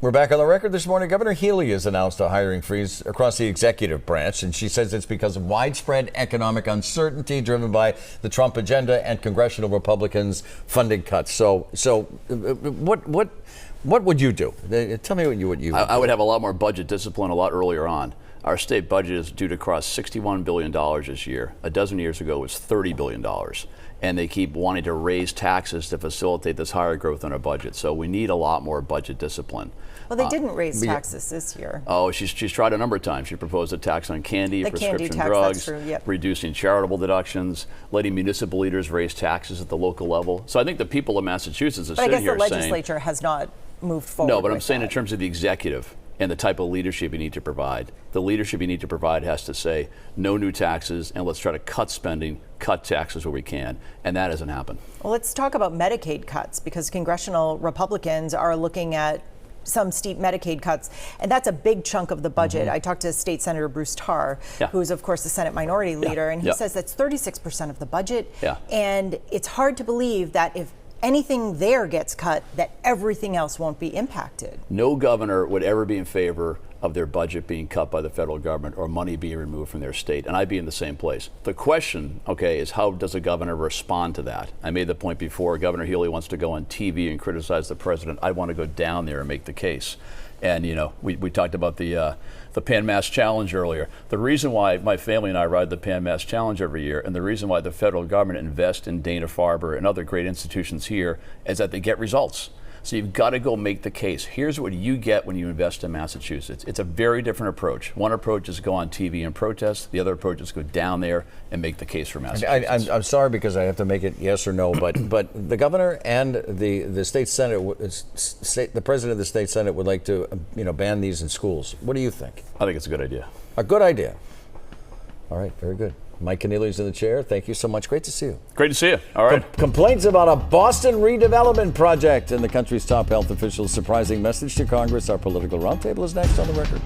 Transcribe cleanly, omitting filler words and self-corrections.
We're back on the record this morning. Governor Healy has announced a hiring freeze across the executive branch, and she says it's because of widespread economic uncertainty driven by the Trump agenda and congressional Republicans' funding cuts. So what would you do? Tell me what you would do. I would have a lot more budget discipline a lot earlier on. Our state budget is due to cross $61 billion this year. A dozen years ago, it was $30 billion. And they keep wanting to raise taxes to facilitate this higher growth in our budget. So we need a lot more budget discipline. Well, they didn't raise taxes this year. Oh, she's tried a number of times. She proposed a tax on candy, prescription drugs, reducing charitable deductions, letting municipal leaders raise taxes at the local level. So I think the people of Massachusetts are sitting here saying— But I guess the legislature has not moved forward. No, but I'm saying in terms of the executive and the type of leadership you need to provide. The leadership you need to provide has to say no new taxes, and let's try to cut spending, cut taxes where we can, and that hasn't happened. Well, let's talk about Medicaid cuts, because congressional Republicans are looking at some steep Medicaid cuts, and that's a big chunk of the budget. I talked to State Senator Bruce Tarr, who's of course the Senate Minority Leader, and he says that's 36% of the budget, and it's hard to believe that if anything there gets cut, that everything else won't be impacted. No governor would ever be in favor of their budget being cut by the federal government or money being removed from their state, and I'd be in the same place. The question, is how does a governor respond to that? I made the point before, Governor Healy wants to go on TV and criticize the president. I want to go down there and make the case. And we talked about the Pan Mass Challenge earlier. The reason why my family and I ride the Pan Mass Challenge every year, and the reason why the federal government invests in Dana-Farber and other great institutions here, is that they get results. So you've got to go make the case. Here's what you get when you invest in Massachusetts. It's a very different approach. One approach is go on TV and protest. The other approach is go down there and make the case for Massachusetts. I'm sorry because I have to make it yes or no, but the governor and the state senate, the president of the state senate would like to ban these in schools. What do you think? I think it's a good idea. A good idea. All right, very good. Mike Keneally's in the chair. Thank you so much. Great to see you. Great to see you. All right. Complaints about a Boston redevelopment project and the country's top health officials' surprising message to Congress. Our political roundtable is next on the record.